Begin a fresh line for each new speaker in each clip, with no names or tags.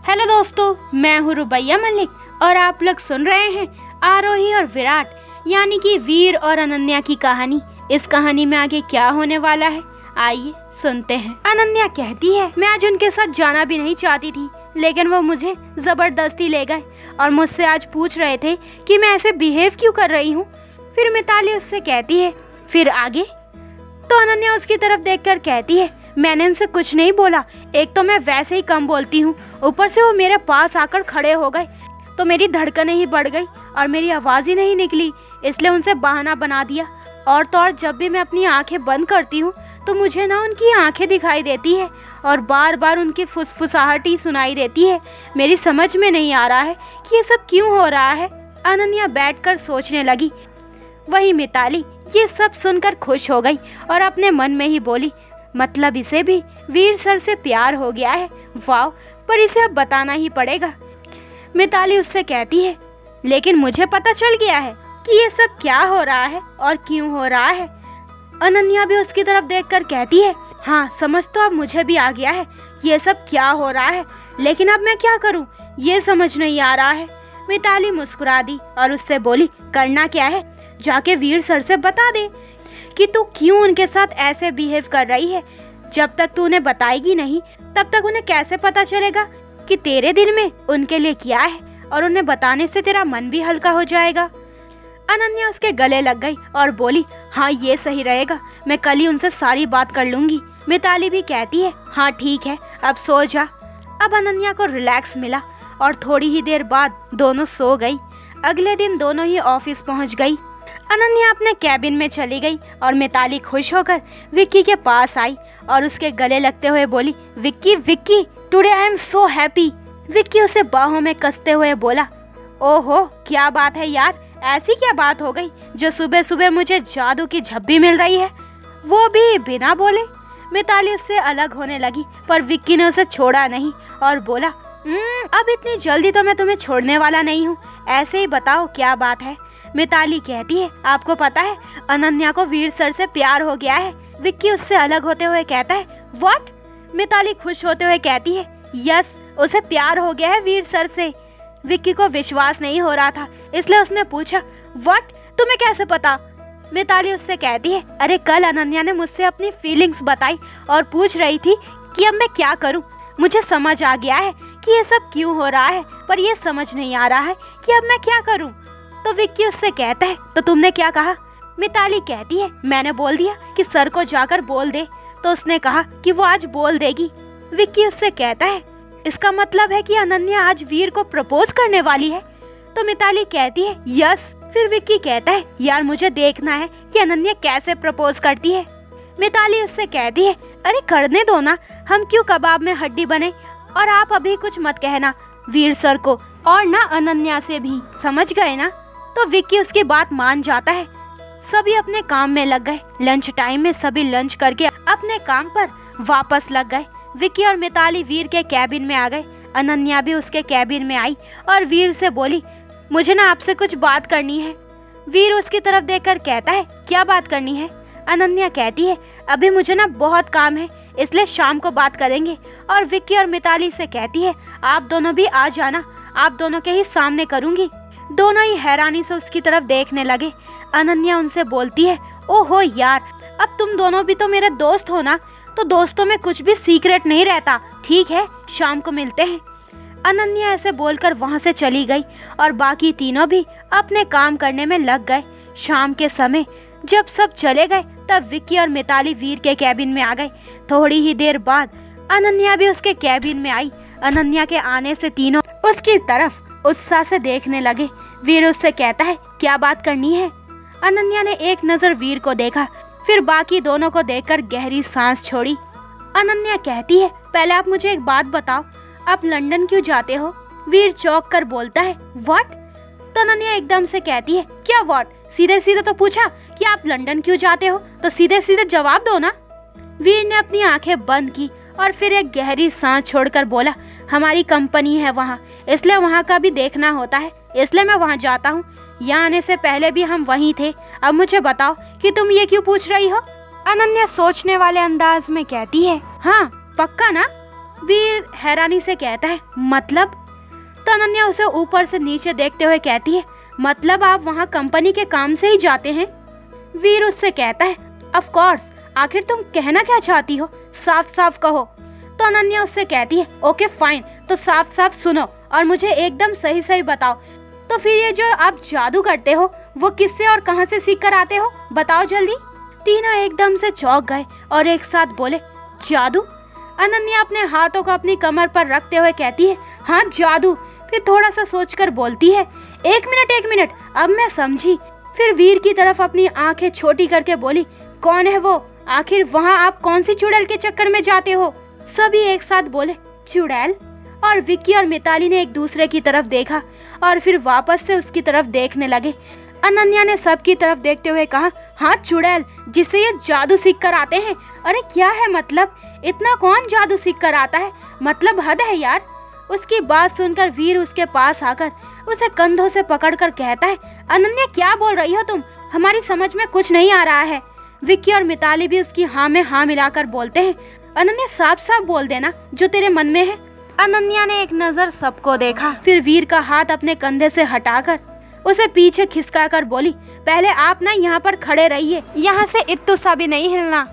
Hello दोस्तों, मैं हूँ रुबैया मलिक और आप लोग सुन रहे हैं आरोही और विराट यानी कि वीर और अनन्या की कहानी। इस कहानी में आगे क्या होने वाला है, आइए सुनते हैं। अनन्या कहती है, मैं आज उनके साथ जाना भी नहीं चाहती थी, लेकिन वो मुझे जबरदस्ती ले गए और मुझसे आज पूछ रहे थे कि मैं ऐसे बिहेव क्यों कर रही हूँ। फिर मिताली उससे कहती है, फिर आगे? तो अनन्या उसकी तरफ देखकर कहती है, मैंने उनसे कुछ नहीं बोला। एक तो मैं वैसे ही कम बोलती हूँ, ऊपर से वो मेरे पास आकर खड़े हो गए तो मेरी धड़कनें ही बढ़ गई और मेरी आवाज़ ही नहीं निकली, इसलिए उनसे बहाना बना दिया। और तो और जब भी मैं अपनी आंखें बंद करती हूँ तो मुझे ना उनकी आंखें दिखाई देती है और बार बार उनकी फुसफुसाहट ही सुनाई देती है। मेरी समझ में नहीं आ रहा है कि ये सब क्यों हो रहा है। अनन्या बैठकर सोचने लगी। वही मिताली ये सब सुनकर खुश हो गई और अपने मन में ही बोली, मतलब इसे भी वीर सर से प्यार हो गया है। वाह, पर इसे अब बताना ही पड़ेगा। मिताली उससे कहती है, लेकिन मुझे पता चल गया है कि ये सब क्या हो रहा है और क्यों हो रहा है। अनन्या भी उसकी तरफ देखकर कहती है, हाँ समझ तो अब मुझे भी आ गया है ये सब क्या हो रहा है, लेकिन अब मैं क्या करूँ ये समझ नहीं आ रहा है। मिताली मुस्कुरा दी और उससे बोली, करना क्या है, जाके वीर सर से बता दे कि तू क्यों उनके साथ ऐसे बिहेव कर रही है। जब तक तू उन्हें बताएगी नहीं तब तक उन्हें कैसे पता चलेगा कि तेरे दिल में उनके लिए क्या है, और उन्हें बताने से तेरा मन भी हल्का हो जाएगा। अनन्या उसके गले लग गई और बोली, हाँ ये सही रहेगा, मैं कल ही उनसे सारी बात कर लूंगी। मिताली भी कहती है, हाँ ठीक है, अब सो जा। अब अनन्या को रिलैक्स मिला और थोड़ी ही देर बाद दोनों सो गई। अगले दिन दोनों ही ऑफिस पहुंच गई। अनन्या अपने कैबिन में चली गई और मिताली खुश होकर विक्की के पास आई और उसके गले लगते हुए बोली, Vicky Vicky, today I am so happy. Vicky उसे बाहों में कसते हुए बोला, ओहो क्या बात है यार, ऐसी क्या बात हो गई जो सुबह सुबह मुझे जादू की झब्बी मिल रही है, वो भी बिना बोले। मिताली उससे अलग होने लगी पर विक्की ने उसे छोड़ा नहीं और बोला, अब इतनी जल्दी तो मैं तुम्हें छोड़ने वाला नहीं हूँ, ऐसे ही बताओ क्या बात है। मिताली कहती है, आपको पता है अनन्या को वीर सर से प्यार हो गया है। विक्की उससे अलग होते हुए कहता है, व्हाट? मिताली खुश होते हुए कहती है, यस, उसे प्यार हो गया है वीर सर से। विक्की को विश्वास नहीं हो रहा था, इसलिए उसने पूछा, व्हाट, तुम्हें कैसे पता? मिताली उससे कहती है, अरे कल अनन्या ने मुझसे अपनी फीलिंग्स बताई और पूछ रही थी कि अब मैं क्या करूं। मुझे समझ आ गया है कि ये सब क्यों हो रहा है, पर ये समझ नहीं आ रहा है कि अब मैं क्या करूं। तो विक्की उससे कहता है, तो तुमने क्या कहा? मिताली कहती है, मैंने बोल दिया कि सर को जाकर बोल दे, तो उसने कहा कि वो आज बोल देगी। विक्की उससे कहता है, इसका मतलब है कि अनन्या आज वीर को प्रपोज करने वाली है? तो मिताली कहती है, यस। फिर विक्की कहता है, यार मुझे देखना है कि अनन्या कैसे प्रपोज करती है। मिताली उससे कहती है, अरे करने दो ना, हम क्यों कबाब में हड्डी बने, और आप अभी कुछ मत कहना वीर सर को और ना अनन्या से भी, समझ गए ना? तो विक्की उसकी बात मान जाता है। सभी अपने काम में लग गए। लंच टाइम में सभी लंच करके अपने काम पर वापस लग गए। विक्की और मिताली वीर के कैबिन में आ गए। अनन्या भी उसके कैबिन में आई और वीर से बोली, मुझे ना आपसे कुछ बात करनी है। वीर उसकी तरफ देखकर कहता है, क्या बात करनी है? अनन्या कहती है, अभी मुझे ना बहुत काम है, इसलिए शाम को बात करेंगे। और विक्की और मिताली से कहती है, आप दोनों भी आ जाना, आप दोनों के ही सामने करूंगी। दोनों ही हैरानी से उसकी तरफ देखने लगे। अनन्या उनसे बोलती है, ओहो यार, अब तुम दोनों भी तो मेरे दोस्त हो ना, तो दोस्तों में कुछ भी सीक्रेट नहीं रहता। ठीक है, शाम को मिलते हैं। अनन्या ऐसे बोलकर वहां से चली गई और बाकी तीनों भी अपने काम करने में लग गए। शाम के समय जब सब चले गए तब विक्की और मिताली वीर के कैबिन में आ गए। थोड़ी ही देर बाद अनन्या भी उसके कैबिन में आई। अनन्या के आने से तीनों उसकी तरफ उत्साह से देखने लगे। वीर उससे कहता है, क्या बात करनी है? अनन्या ने एक नजर वीर को देखा, फिर बाकी दोनों को देखकर गहरी सांस छोड़ी। अनन्या कहती है, पहले आप मुझे एक बात बताओ, आप लंदन क्यों जाते हो? वीर चौंक कर बोलता है, व्हाट? तो अनन्या एकदम से कहती है, क्या व्हाट? सीधे सीधे तो पूछा कि आप लंदन क्यों जाते हो, तो सीधे सीधे जवाब दो ना। वीर ने अपनी आंखें बंद की और फिर एक गहरी सांस छोड़कर बोला, हमारी कंपनी है वहाँ, इसलिए वहाँ का भी देखना होता है, इसलिए मैं वहाँ जाता हूँ। यहाँ आने से पहले भी हम वहीं थे। अब मुझे बताओ कि तुम ये क्यों पूछ रही हो? अनन्या सोचने वाले अंदाज में कहती है, हाँ पक्का ना? वीर हैरानी से कहता है मतलब? तो अनन्या उसे ऊपर से नीचे देखते हुए कहती है मतलब आप वहाँ कंपनी के काम से ही जाते हैं? वीर उससे कहता है ऑफ कोर्स, आखिर तुम कहना क्या चाहती हो, साफ साफ कहो। तो अनन्या उससे कहती है ओके फाइन, तो साफ साफ सुनो और मुझे एकदम सही सही बताओ, तो फिर ये जो आप जादू करते हो वो किससे और कहां से सीख कर आते हो, बताओ जल्दी। तीनों एकदम से चौंक गए और एक साथ बोले जादू? अनन्या अपने हाथों को अपनी कमर पर रखते हुए कहती है हाँ जादू। फिर थोड़ा सा सोचकर बोलती है एक मिनट, अब मैं समझी। फिर वीर की तरफ अपनी आंखें छोटी करके बोली कौन है वो, आखिर वहाँ आप कौन सी चुड़ैल के चक्कर में जाते हो? सभी एक साथ बोले चुड़ैल। और विक्की और मिताली ने एक दूसरे की तरफ देखा और फिर वापस से उसकी तरफ देखने लगे। अनन्या ने सबकी तरफ देखते हुए कहा हाँ चुड़ैल, जिसे ये जादू सीख कर आते हैं। अरे क्या है मतलब, इतना कौन जादू सीख कर आता है, मतलब हद है यार। उसकी बात सुनकर वीर उसके पास आकर उसे कंधों से पकड़कर कहता है अनन्या क्या बोल रही हो तुम, हमारी समझ में कुछ नहीं आ रहा है। विक्की और मिताली भी उसकी हाँ में हाँ मिलाकर बोलते हैं अनन्या साफ साफ बोल देना जो तेरे मन में है। अनन्या ने एक नजर सबको देखा, फिर वीर का हाथ अपने कंधे से हटाकर उसे पीछे खिसकाकर बोली पहले आप ना यहाँ पर खड़े रहिए, यहाँ से इत्तू सा भी नहीं हिलना,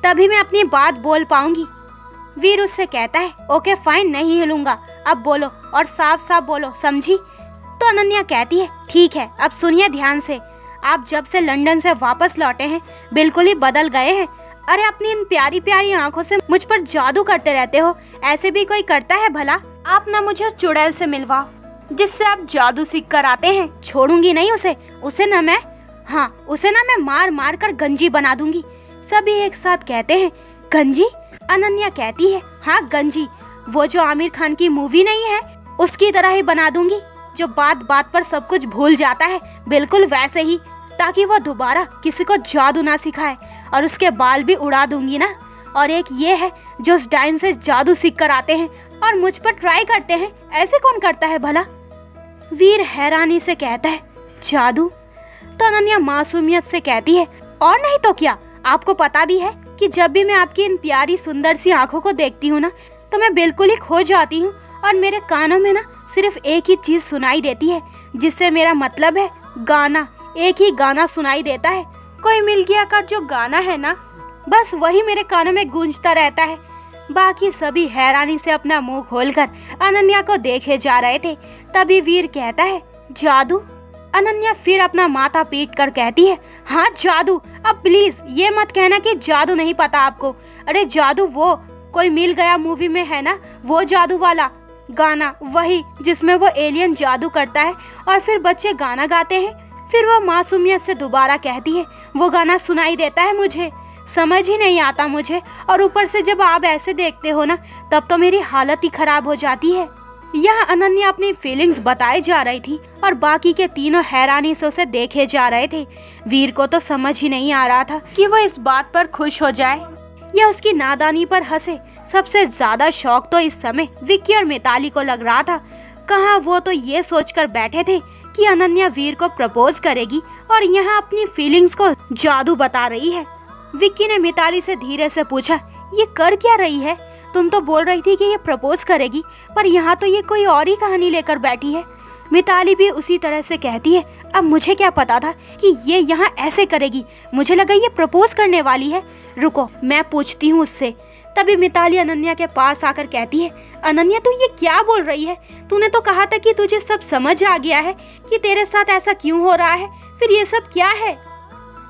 तभी मैं अपनी बात बोल पाऊंगी। वीर उससे कहता है ओके फाइन, नहीं हिलूंगा, अब बोलो और साफ साफ बोलो, समझी? तो अनन्या कहती है ठीक है, अब सुनिए ध्यान से, आप जब से लंदन से वापस लौटे हैं बिल्कुल ही बदल गए हैं। अरे अपनी इन प्यारी प्यारी आंखों से मुझ पर जादू करते रहते हो, ऐसे भी कोई करता है भला? आप ना मुझे चुड़ैल से मिलवाओ जिससे आप जादू सीख कर आते हैं, छोड़ूंगी नहीं उसे ना मैं मार मार कर गंजी बना दूंगी। सभी एक साथ कहते हैं गंजी? अनन्या कहती है हाँ गंजी, वो जो आमिर खान की मूवी नहीं है उसकी तरह ही बना दूंगी, जो बात बात पर सब कुछ भूल जाता है, बिल्कुल वैसे ही, ताकि वो दोबारा किसी को जादू ना सिखाए। और उसके बाल भी उड़ा दूंगी ना। और एक ये है जो उस डाइन से जादू सीख कर आते हैं और मुझ पर ट्राई करते हैं, ऐसे कौन करता है भला? वीर हैरानी से कहता है जादू? तो अनन्या मासूमियत से कहती है और नहीं तो क्या, आपको पता भी है कि जब भी मैं आपकी इन प्यारी सुंदर सी आंखों को देखती हूँ ना तो मैं बिल्कुल ही खो जाती हूँ और मेरे कानों में ना सिर्फ एक ही चीज सुनाई देती है, जिससे मेरा मतलब है गाना, एक ही गाना सुनाई देता है, कोई मिल गया का जो गाना है ना, बस वही मेरे कानों में गूंजता रहता है। बाकी सभी हैरानी से अपना मुंह खोलकर अनन्या को देखे जा रहे थे। तभी वीर कहता है जादू? अनन्या फिर अपना माथा पीट कर कहती है हाँ जादू। अब प्लीज ये मत कहना कि जादू नहीं पता आपको। अरे जादू वो कोई मिल गया मूवी में है ना, वो जादू वाला गाना, वही जिसमें वो एलियन जादू करता है और फिर बच्चे गाना गाते हैं। फिर वो मासूमियत से दोबारा कहती है वो गाना सुनाई देता है मुझे, समझ ही नहीं आता मुझे, और ऊपर से जब आप ऐसे देखते हो ना तब तो मेरी हालत ही खराब हो जाती है। यह अनन्या अपनी फीलिंग्स बताई जा रही थी और बाकी के तीनों हैरानी से उसे देखे जा रहे थे। वीर को तो समझ ही नहीं आ रहा था कि वो इस बात पर खुश हो जाए या उसकी नादानी पर हंसे। सबसे ज्यादा शौक तो इस समय विक्की और मिताली को लग रहा था। कहाँ वो तो ये सोचकर बैठे थे कि अनन्या वीर को प्रपोज करेगी और यहाँ अपनी फीलिंग्स को जादू बता रही है। विक्की ने मिताली से धीरे से पूछा ये कर क्या रही है? तुम तो बोल रही थी कि ये प्रपोज करेगी, पर यहाँ तो ये कोई और ही कहानी लेकर बैठी है। मिताली भी उसी तरह से कहती है अब मुझे क्या पता था कि ये यहाँ ऐसे करेगी, मुझे लगा ये प्रपोज करने वाली है, रुको मैं पूछती हूँ उससे। तभी मिताली अनन्या के पास आकर कहती है अनन्या तू ये क्या बोल रही है? तूने तो कहा था कि तुझे सब समझ आ गया है कि तेरे साथ ऐसा क्यों हो रहा है, फिर ये सब क्या है?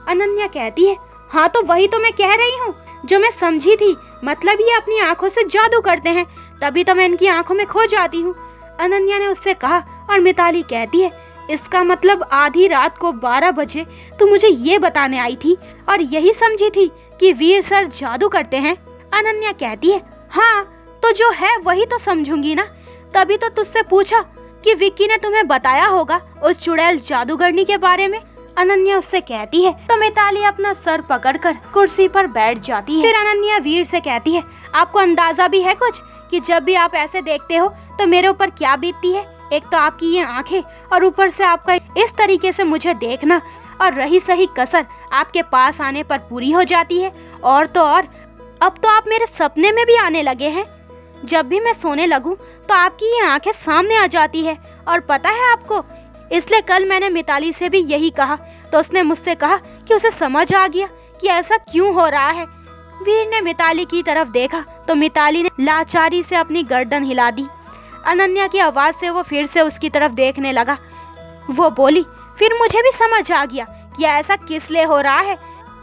अनन्या कहती है हाँ तो वही तो मैं कह रही हूँ जो मैं समझी थी, मतलब ये अपनी आंखों से जादू करते हैं, तभी तो मैं इनकी आंखों में खो जाती हूँ। अनन्या ने उससे कहा और मिताली कहती है इसका मतलब आधी रात को 12 बजे तू मुझे ये बताने आई थी और यही समझी थी कि वीर सर जादू करते हैं? अनन्या कहती है हाँ तो जो है वही तो समझूंगी ना, तभी तो तुझसे पूछा कि विक्की ने तुम्हें बताया होगा उस चुड़ैल जादूगरनी के बारे में। अनन्या उससे कहती है तो मिताली अपना सर पकड़कर कुर्सी पर बैठ जाती है। फिर अनन्या वीर से कहती है आपको अंदाजा भी है कुछ कि जब भी आप ऐसे देखते हो तो मेरे ऊपर क्या बीतती है? एक तो आपकी ये आंखें और ऊपर से आपका इस तरीके से मुझे देखना, और रही सही कसर आपके पास आने पर पूरी हो जाती है, और तो और अब तो आप मेरे सपने में भी आने लगे हैं। जब भी मैं सोने लगूं तो आपकी ये आंखें सामने आ जाती है। और पता है आपको, इसलिए कल मैंने मिताली से भी यही कहा तो उसने मुझसे कहा कि उसे समझ आ गया कि ऐसा क्यों हो रहा है। वीर ने मिताली की तरफ देखा तो मिताली ने लाचारी से अपनी गर्दन हिला दी। अनन्या की आवाज़ से वो फिर से उसकी तरफ देखने लगा। वो बोली, फिर मुझे भी समझ आ गया कि ऐसा किस लिए हो रहा है।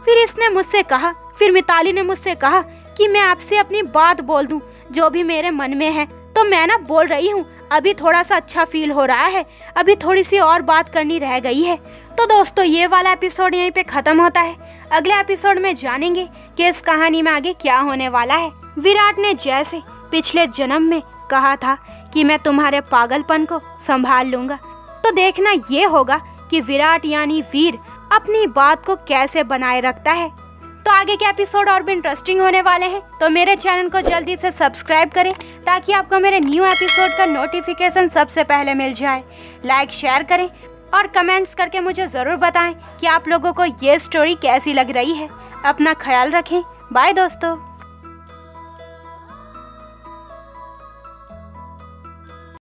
फिर मिताली ने मुझसे कहा कि मैं आपसे अपनी बात बोल दूं जो भी मेरे मन में है। तो मैं ना बोल रही हूँ, अभी थोड़ा सा अच्छा फील हो रहा है, अभी थोड़ी सी और बात करनी रह गई है। तो दोस्तों, ये वाला एपिसोड यहीं पे ख़त्म होता है। अगले एपिसोड में जानेंगे कि इस कहानी में आगे क्या होने वाला है। विराट ने जैसे पिछले जन्म में कहा था कि मैं तुम्हारे पागलपन को संभाल लूँगा, तो देखना ये होगा कि विराट यानी वीर अपनी बात को कैसे बनाए रखता है। तो आगे के एपिसोड और भी इंटरेस्टिंग होने वाले हैं, तो मेरे चैनल को जल्दी से सब्सक्राइब करें ताकि आपको मेरे न्यू एपिसोड का नोटिफिकेशन सबसे पहले मिल जाए। लाइक शेयर करें और कमेंट्स करके मुझे ज़रूर बताएं कि आप लोगों को ये स्टोरी कैसी लग रही है। अपना ख्याल रखें। बाय दोस्तों।